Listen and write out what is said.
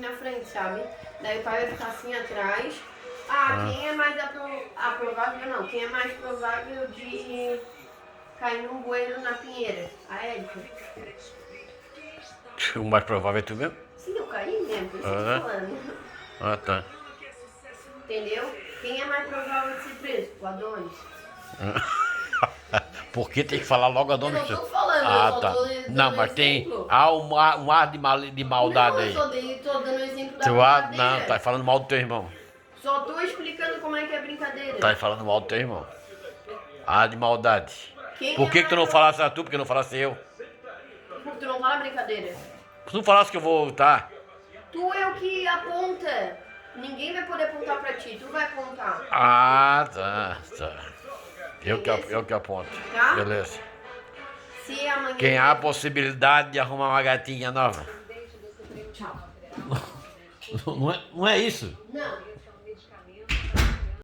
assim na frente, sabe? Daí o pai vai ficar assim atrás. Quem é mais provável, não, quem é mais provável de cair num bueiro na pinheira? A Érica. O mais provável é tu mesmo? Sim, eu caí mesmo, por isso que eu tô falando. Ah, tá. Entendeu? Quem é mais provável de ser preso? O Adonis. Por que tem que falar logo a dona? Eu não tô falando, eu só tá. tô dando Não, mas exemplo. tem um ar de maldade Não, aí. eu tô dando exemplo da Não, brincadeira. tá falando mal do teu irmão. Só tô explicando como é que é a brincadeira. Tá falando mal do teu irmão. Ah, de maldade. Quem Por é que tu não mais- falasse a tu, porque não falasse eu? Tu não fala brincadeira. Se tu falasse que eu vou voltar. Tu é o que aponta. Ninguém vai poder apontar pra ti, tu vai apontar. Ah, tá. Eu que aponto. Tá? Beleza. Se amanhã... Quem há a possibilidade de arrumar uma gatinha nova? Tchau. Não é isso? Não.